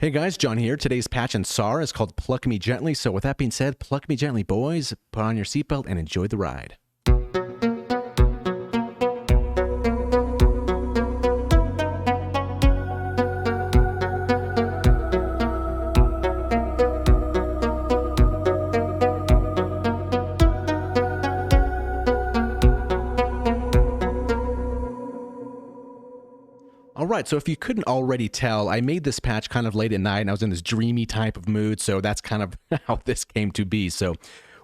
Hey guys, John here. Today's patch in SAR is called Pluck Me Gently. So with that being said, pluck me gently, boys. Put on your seatbelt and enjoy the ride. Alright, so if you couldn't already tell, I made this patch kind of late at night and I was in this dreamy type of mood, so that's kind of how this came to be. So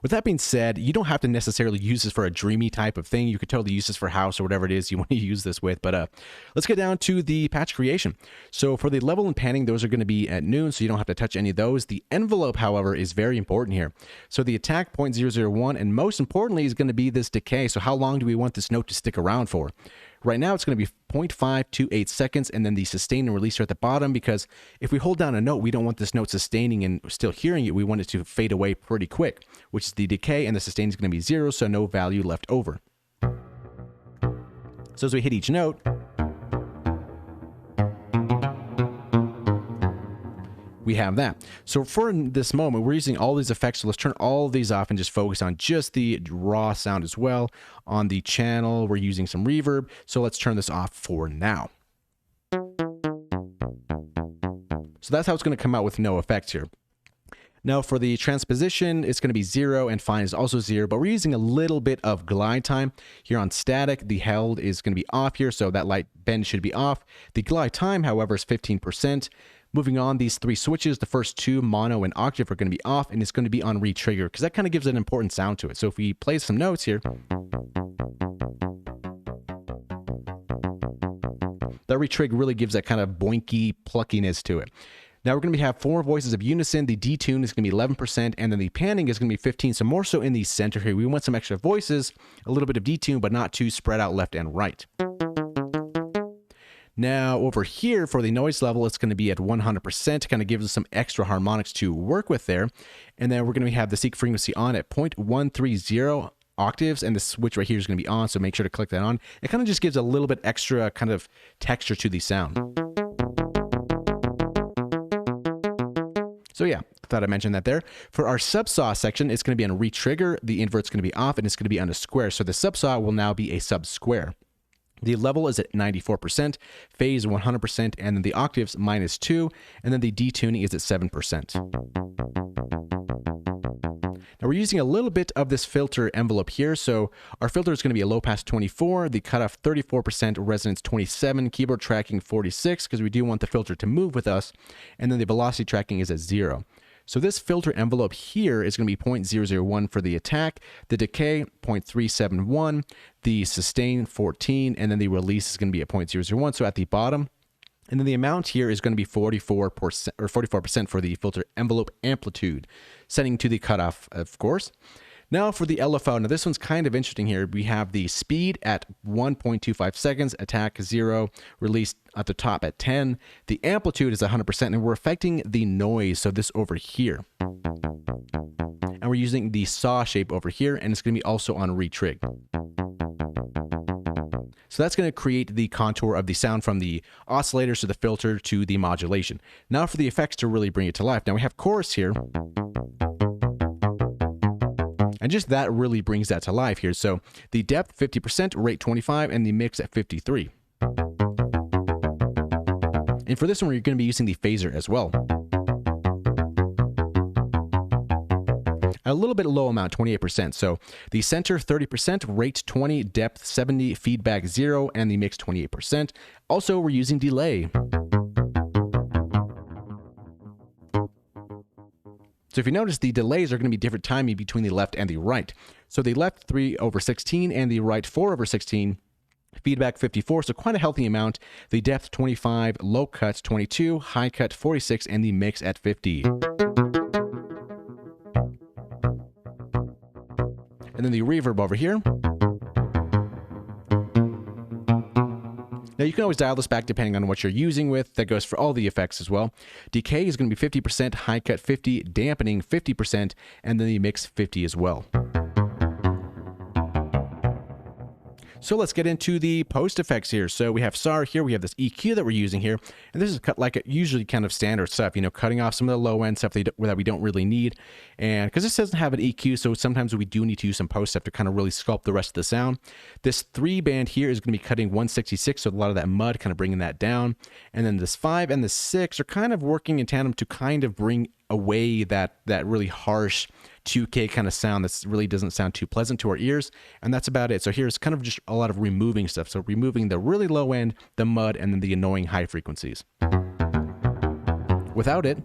with that being said, you don't have to necessarily use this for a dreamy type of thing. You could totally use this for house or whatever it is you want to use this with. But let's get down to the patch creation. So for the level and panning, those are going to be at noon, so you don't have to touch any of those. The envelope, however, is very important here. So the attack 0.001, and most importantly, is going to be this decay. So how long do we want this note to stick around for? Right now, it's going to be 0.528 seconds, and then the sustain and release are at the bottom, because if we hold down a note, we don't want this note sustaining and still hearing it. We want it to fade away pretty quick, which is the decay, and the sustain is going to be 0, so no value left over. So as we hit each note, we have that. So for this moment, we're using all these effects. So let's turn all of these off and just focus on just the raw sound as well. On the channel, we're using some reverb. So let's turn this off for now. So that's how it's going to come out with no effects here. Now for the transposition, it's going to be 0, and fine is also 0, but we're using a little bit of glide time. Here on static, the held is going to be off here, so that light bend should be off. The glide time, however, is 15%. Moving on, these three switches, the first two, mono and octave, are going to be off, and it's going to be on retrigger, because that kind of gives an important sound to it. So if we play some notes here, that retrig really gives that kind of boinky pluckiness to it. Now we're going to have 4 voices of unison. The detune is going to be 11%, and then the panning is going to be 15%. So more so in the center here. We want some extra voices, a little bit of detune, but not too spread out left and right. Now over here for the noise level, it's going to be at 100%, kind of gives us some extra harmonics to work with there. And then we're going to have the seek frequency on at 0.130 octaves, and the switch right here is going to be on, so make sure to click that on. It kind of just gives a little bit extra kind of texture to the sound. So yeah, thought I'd mention that there. For our subsaw section, it's going to be on retrigger, the invert's going to be off, and it's going to be on a square. So the subsaw will now be a sub-square. The level is at 94%, phase 100%, and then the octaves -2, and then the detuning is at 7%. Now we're using a little bit of this filter envelope here. So our filter is going to be a low pass 24, the cutoff 34%, resonance 27, keyboard tracking 46, because we do want the filter to move with us, and then the velocity tracking is at 0. So this filter envelope here is going to be 0.001 for the attack, the decay 0.371, the sustain 14, and then the release is going to be at 0.001, so at the bottom. And then the amount here is going to be 44% or 44% for the filter envelope amplitude, setting to the cutoff, of course. Now for the LFO, now this one's kind of interesting here. We have the speed at 1.25 seconds, attack 0, release at the top at 10. The amplitude is 100%, and we're affecting the noise, so this over here. And we're using the saw shape over here, and it's going to be also on retrig. So that's going to create the contour of the sound from the oscillators to the filter to the modulation. Now for the effects to really bring it to life. Now we have chorus here. And just that really brings that to life here. So the depth 50%, rate 25, and the mix at 53. And for this one, we're going to be using the phaser as well. A little bit low amount, 28%. So the center 30%, rate 20, depth 70, feedback 0, and the mix 28%. Also, we're using delay. So if you notice, the delays are going to be different timing between the left and the right. So the left 3/16 and the right 4/16. Feedback 54, so quite a healthy amount. The depth 25, low cut 22, high cut 46, and the mix at 50. And then the reverb over here. Now you can always dial this back depending on what you're using with. That goes for all the effects as well. Decay is going to be 50%, high cut 50, dampening 50%, and then the mix 50 as well. So let's get into the post effects here. So we have SAR here, we have this EQ that we're using here, and this is cut like usually kind of standard stuff, you know, cutting off some of the low end stuff that we don't really need. And because this doesn't have an EQ, so sometimes we do need to use some post stuff to kind of really sculpt the rest of the sound. This 3 band here is going to be cutting 166, so a lot of that mud, kind of bringing that down. And then this 5 and the 6 are kind of working in tandem to kind of bring away that really harsh 2K kind of sound that really doesn't sound too pleasant to our ears. And that's about it. So here's kind of just a lot of removing stuff. So removing the really low end, the mud, and then the annoying high frequencies. Without it,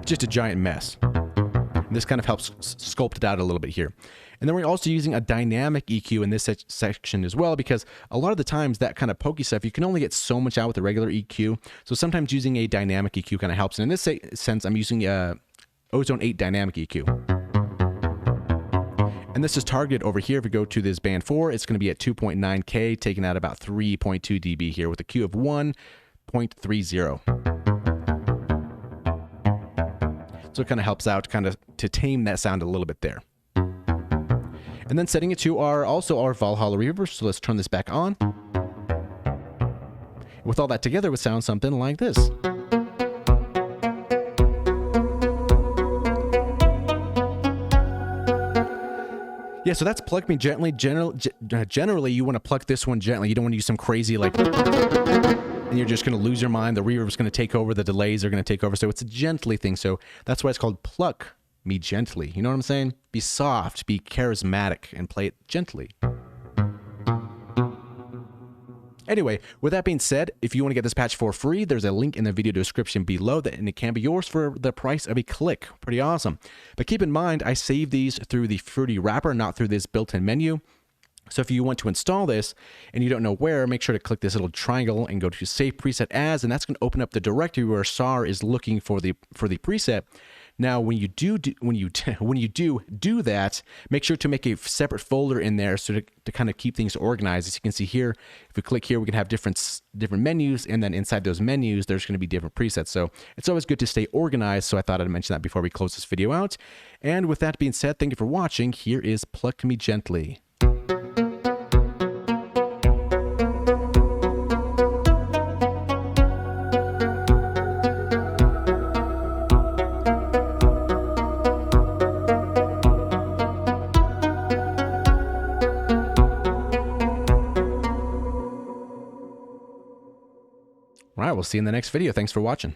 just a giant mess. And this kind of helps sculpt it out a little bit here. And then we're also using a dynamic EQ in this section as well, because a lot of the times that kind of pokey stuff, you can only get so much out with a regular EQ. So sometimes using a dynamic EQ kind of helps. And in this sense, I'm using Ozone 8 dynamic EQ. And this is targeted over here. If we go to this band 4, it's going to be at 2.9K, taking out about 3.2 dB here with a Q of 1.30. So it kind of helps out kind of to tame that sound a little bit there. And then setting it to our Valhalla reverb. So let's turn this back on. With all that together, it would sound something like this. Yeah, so that's Pluck Me Gently. Generally, you want to pluck this one gently. You don't want to use some crazy like, and you're just going to lose your mind. The reverb is going to take over. The delays are going to take over. So it's a gently thing. So that's why it's called Pluck Me Gently. You know what I'm saying? Be soft, be charismatic, and play it gently. Anyway, with that being said, if you want to get this patch for free, there's a link in the video description below, and it can be yours for the price of a click. Pretty awesome. But keep in mind, I save these through the Fruity wrapper, not through this built-in menu. So if you want to install this and you don't know where, make sure to click this little triangle and go to Save Preset As, and that's going to open up the directory where SAR is looking for the preset. Now, when you do that, make sure to make a separate folder in there so to kind of keep things organized. As you can see here, if we click here, we can have different menus, and then inside those menus, there's going to be different presets. So it's always good to stay organized. So I thought I'd mention that before we close this video out. And with that being said, thank you for watching. Here is Pluck Me Gently. All right, we'll see you in the next video. Thanks for watching.